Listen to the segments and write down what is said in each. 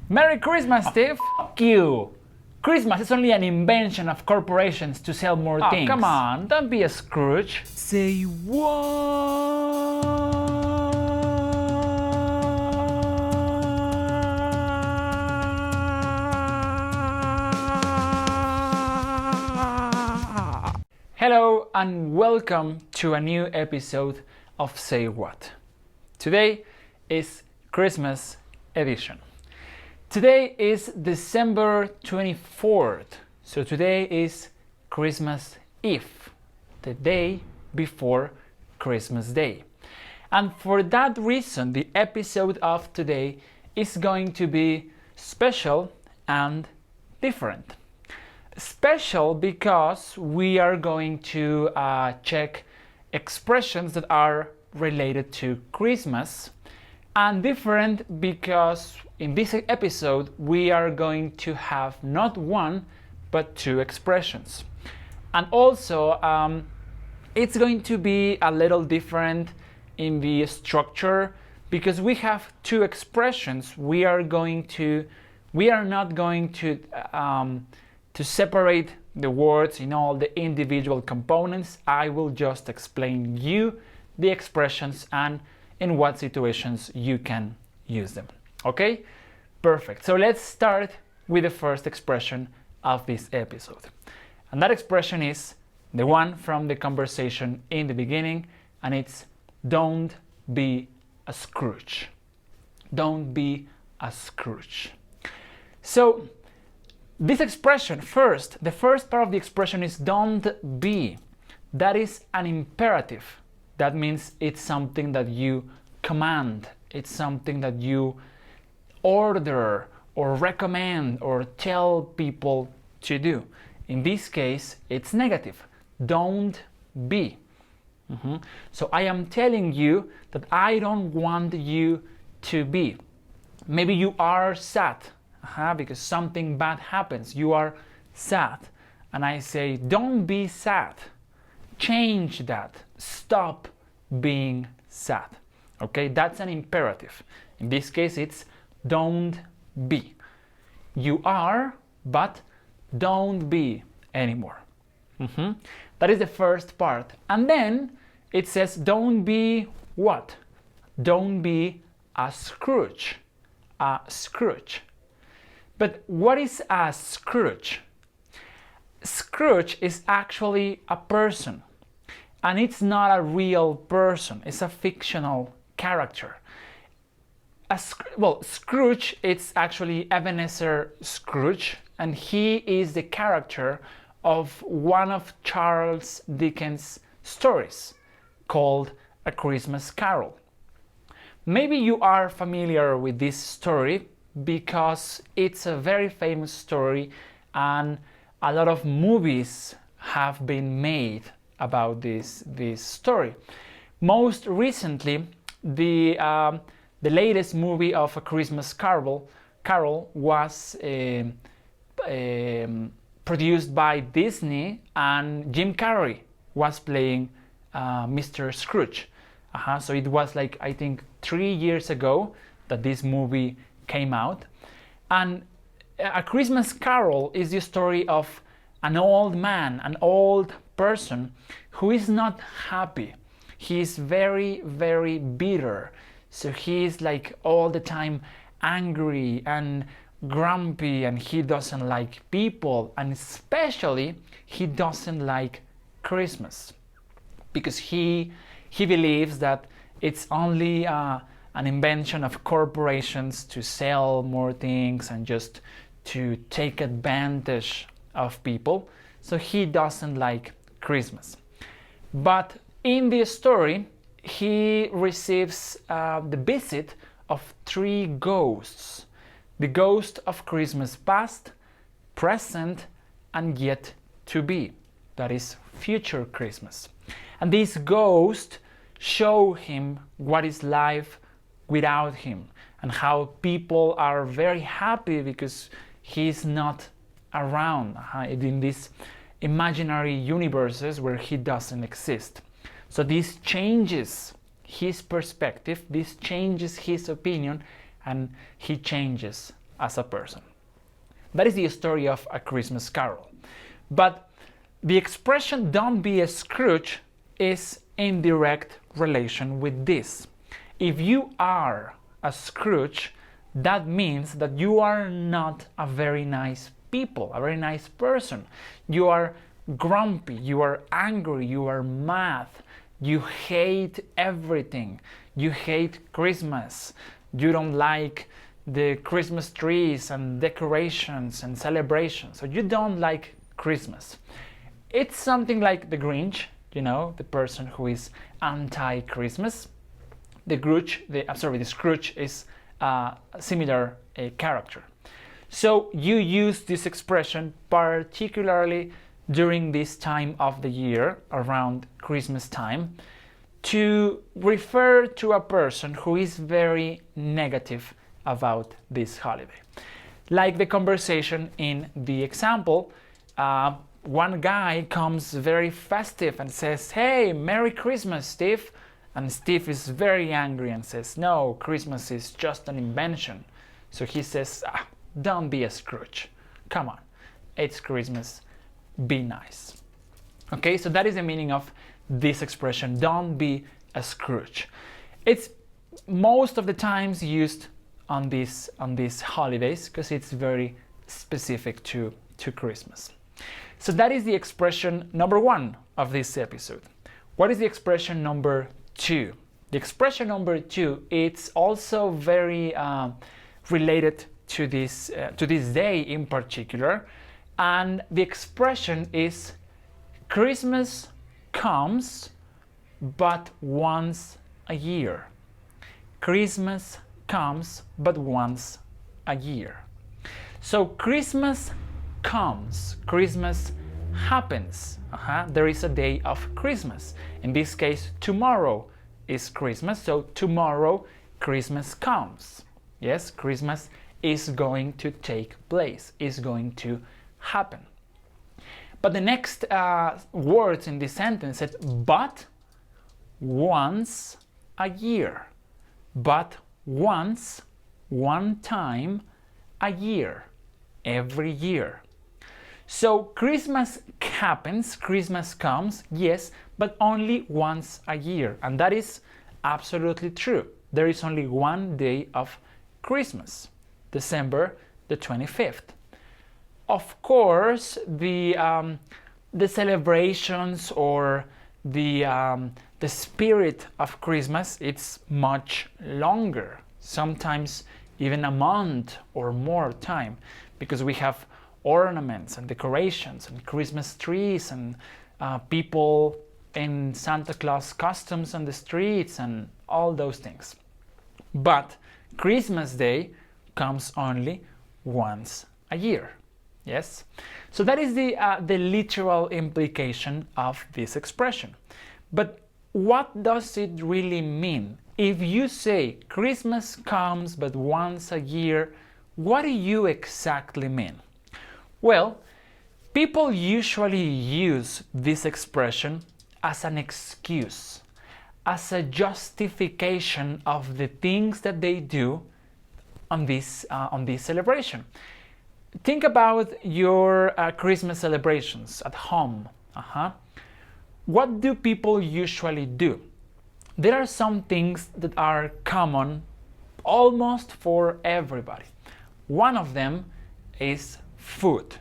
Merry Christmas, Steve! F*** you! Christmas is only an invention of corporations to sell more things. Come on, don't be a Scrooge. Say what? Hello and welcome to a new episode of Say What. Today is Christmas edition. Today is December 24th, so today is Christmas Eve, the day before Christmas Day. And for that reason, the episode of today is going to be special and different. Special because we are going to check expressions that are related to Christmas, and different because in this episode we are going to have not one but two expressions. And also it's going to be a little different in the structure because we have two expressions. We are not going to separate the words in all the individual components. I will just explain you the expressions and in what situations you can use them. Okay? Perfect. So let's start with the first expression of this episode. And that expression is the one from the conversation in the beginning, and it's don't be a Scrooge. Don't be a Scrooge. So this expression, the first part of the expression is don't be. That is an imperative. That means it's something that you command. It's something that you order or recommend or tell people to do. In this case, it's negative. Don't be. So I am telling you that I don't want you to be. Maybe you are sad because something bad happens. You are sad. And I say, don't be sad. Change that. Stop being sad. Okay, that's an imperative. In this case, it's don't be. You are, but don't be anymore. That is the first part. And then it says, don't be what? Don't be a Scrooge. A Scrooge. But what is a Scrooge? Scrooge is actually a person. And it's not a real person. It's a fictional character. Scrooge, it's actually Ebenezer Scrooge, and he is the character of one of Charles Dickens' stories called A Christmas Carol. Maybe you are familiar with this story because it's a very famous story and a lot of movies have been made about this story. Most recently, the latest movie of A Christmas Carol was produced by Disney, and Jim Carrey was playing Mr. Scrooge. So it was like, I think, 3 years ago that this movie came out. And A Christmas Carol is the story of an old man, an old person who is not happy. He is very, very bitter. So he is like all the time angry and grumpy, and he doesn't like people, and especially he doesn't like Christmas because he believes that it's only an invention of corporations to sell more things and just to take advantage of people. So he doesn't like Christmas. But in this story, he receives the visit of 3 ghosts. The ghost of Christmas past, present, and yet to be. That is future Christmas. And these ghosts show him what is life without him and how people are very happy because he's not around in these imaginary universes where he doesn't exist. So this changes his perspective, this changes his opinion, and he changes as a person. That is the story of A Christmas Carol. But the expression "don't be a Scrooge" is in direct relation with this. If you are a Scrooge, that means that you are not a very nice people, a very nice person. You are grumpy, you are angry, you are mad, you hate everything. You hate Christmas. You don't like the Christmas trees and decorations and celebrations. So you don't like Christmas. It's something like the Grinch, you know, the person who is anti-Christmas. The Scrooge is a similar character. So you use this expression particularly during this time of the year, around Christmas time, to refer to a person who is very negative about this holiday. Like the conversation in the example, one guy comes very festive and says, "Hey, Merry Christmas, Steve." And Steve is very angry and says, "No, Christmas is just an invention." So he says, "Don't be a Scrooge. Come on, it's Christmas. Be nice." Okay, so that is the meaning of this expression, "don't be a Scrooge." It's most of the times used on these holidays because it's very specific to Christmas. So that is the expression number 1 of this episode. What is the expression number 2? The expression number 2, it's also very related to this day in particular, and the expression is "Christmas comes but once a year." Christmas comes but once a year. So Christmas comes, Christmas happens. There is a day of Christmas. In this case, tomorrow is Christmas, so tomorrow Christmas comes. Yes, Christmas is going to take place, is going to happen. But the next words in this sentence said, "but once a year." But once, one time a year, every year. So Christmas happens, Christmas comes, yes, but only once a year. And that is absolutely true. There is only one day of Christmas, December the 25th. Of course, the celebrations or the spirit of Christmas, it's much longer, sometimes even a month or more time, because we have ornaments and decorations and Christmas trees and people in Santa Claus costumes on the streets and all those things. But Christmas Day comes only once a year. Yes? So that is the literal implication of this expression. But what does it really mean? If you say Christmas comes but once a year, what do you exactly mean? Well, people usually use this expression as an excuse, as a justification of the things that they do on this celebration. Think about your Christmas celebrations at home. What do people usually do? There are some things that are common almost for everybody. One of them is food.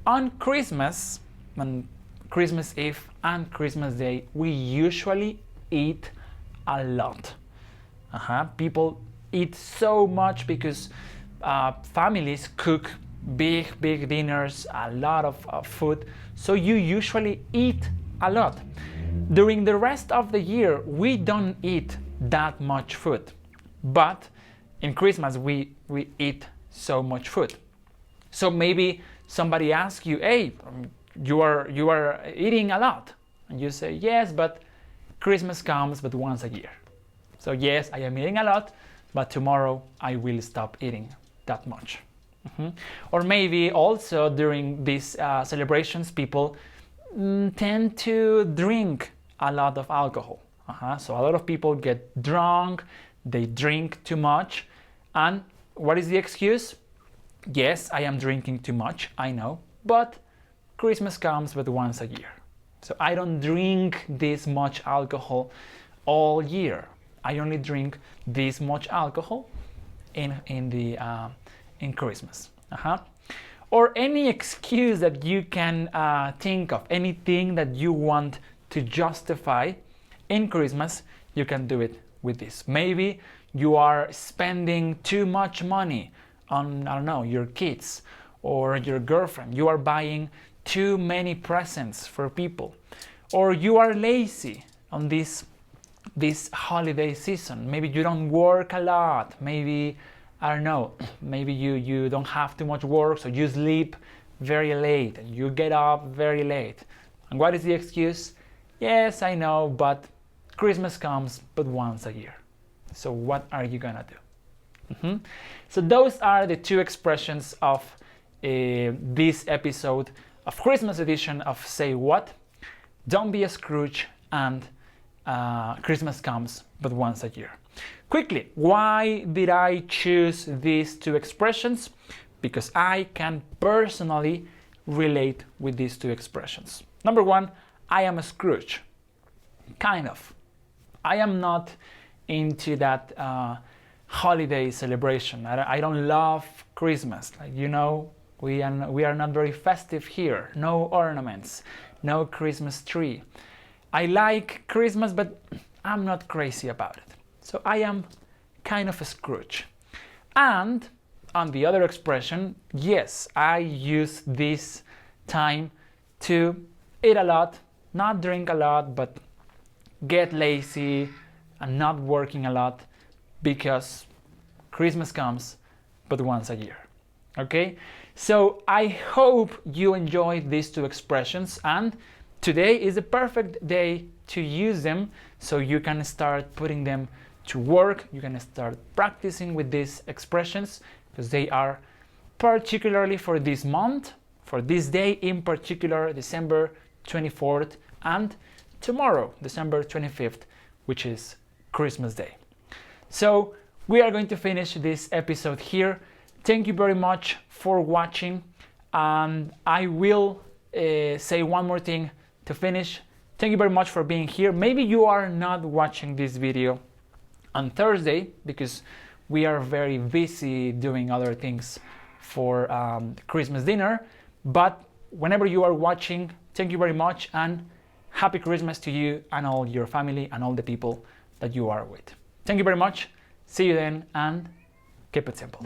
On Christmas, on Christmas Eve and Christmas Day, we usually eat a lot. People eat so much because families cook big dinners, a lot of food. So you usually eat a lot. During the rest of the year, we don't eat that much food. But in Christmas, we eat so much food. So maybe somebody asks you, "Hey, you are eating a lot." And you say, "Yes, but Christmas comes but once a year. So yes, I am eating a lot, but tomorrow I will stop eating that much." Or maybe also during these celebrations, people tend to drink a lot of alcohol. So a lot of people get drunk, they drink too much, and what is the excuse? Yes, I am drinking too much, I know, but Christmas comes but once a year. So I don't drink this much alcohol all year. I only drink this much alcohol in Christmas. Or any excuse that you can think of, anything that you want to justify in Christmas, you can do it with this. Maybe you are spending too much money on, I don't know, your kids or your girlfriend. You are buying too many presents for people, or you are lazy on this holiday season. Maybe you don't work a lot. Maybe, I don't know, maybe you don't have too much work, so you sleep very late and you get up very late. And what is the excuse? Yes, I know, but Christmas comes but once a year. So what are you gonna do? So those are the two expressions of this episode of Christmas edition of Say What? Don't be a Scrooge and Christmas comes but once a year. Quickly, why did I choose these two expressions? Because I can personally relate with these two expressions. Number one, I am a Scrooge. Kind of. I am not into that holiday celebration. I don't love Christmas. Like, you know, we are not very festive here. No ornaments, no Christmas tree. I like Christmas, but I'm not crazy about it. So I am kind of a Scrooge. And on the other expression, yes, I use this time to eat a lot, not drink a lot, but get lazy and not working a lot, because Christmas comes but once a year. Okay? So I hope you enjoyed these two expressions, and today is a perfect day to use them, so you can start putting them to work. You can start practicing with these expressions, because they are particularly for this month, for this day in particular, December 24th, and tomorrow, December 25th, which is Christmas Day. So we are going to finish this episode here. Thank you very much for watching, and I will say one more thing to finish. Thank you very much for being here. Maybe you are not watching this video on Thursday because we are very busy doing other things for Christmas dinner, but whenever you are watching, thank you very much, and Happy Christmas to you and all your family and all the people that you are with. Thank you very much. See you then, and keep it simple.